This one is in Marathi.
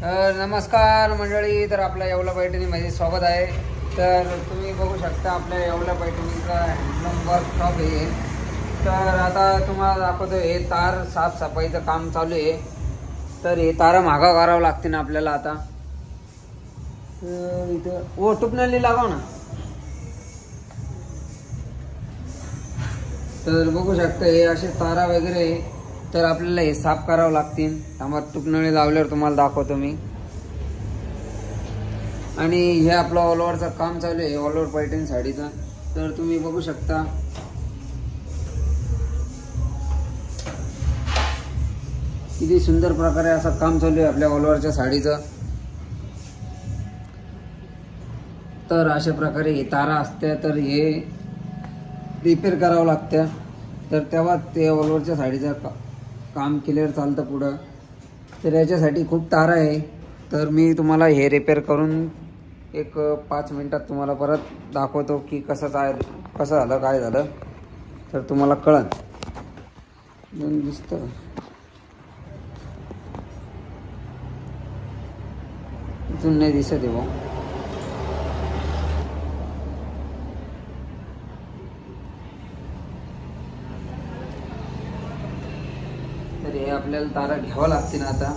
नमस्कार मंडळी. तर आपल्या येवला पैठणीमध्ये स्वागत आहे. तर तुम्ही बघू शकता आपल्या येवला पैठणीचा हँडलूम वर्कशॉप आहे. तर आता तुम्हाला दाखवतो, हे तार साफसफाईचं काम चालू आहे. तर हे तारा मागा करावं लागते ना आपल्याला. आता इथं ओ टुपणाली लावा ना. तर बघू शकता हे असे तारा वगैरे, तर आपल्याला हे साफ करावं लागतील. त्यामुळे टुपनळी लावल्यावर तुम्हाला दाखवतो मी. आणि हे आपलं ऑल ओव्हरचं काम चालू आहे, ऑल ओव्हर पैठणी साडीचं. तर तुम्ही बघू शकता किती सुंदर प्रकारे असं काम चालू आहे आपल्या ऑल ओव्हरच्या साडीचं. तर अशा प्रकारे हे तारा असत्या, तर हे रिपेअर करावं लागतं. तर तेव्हा ते ऑल ओव्हरच्या साडीचं काम क्लिअर चालतं पुढं. तर याच्यासाठी खूप तारा आहे. तर मी तुम्हाला हे रिपेअर करून एक 5 मिनिटात तुम्हाला परत दाखवतो की कसं झालं काय झालं. तर तुम्हाला कळत दिसतं. इथून नाही दिसत आहे भाऊ. तर हे आपल्याला तारा घ्यावं लागते ना आता.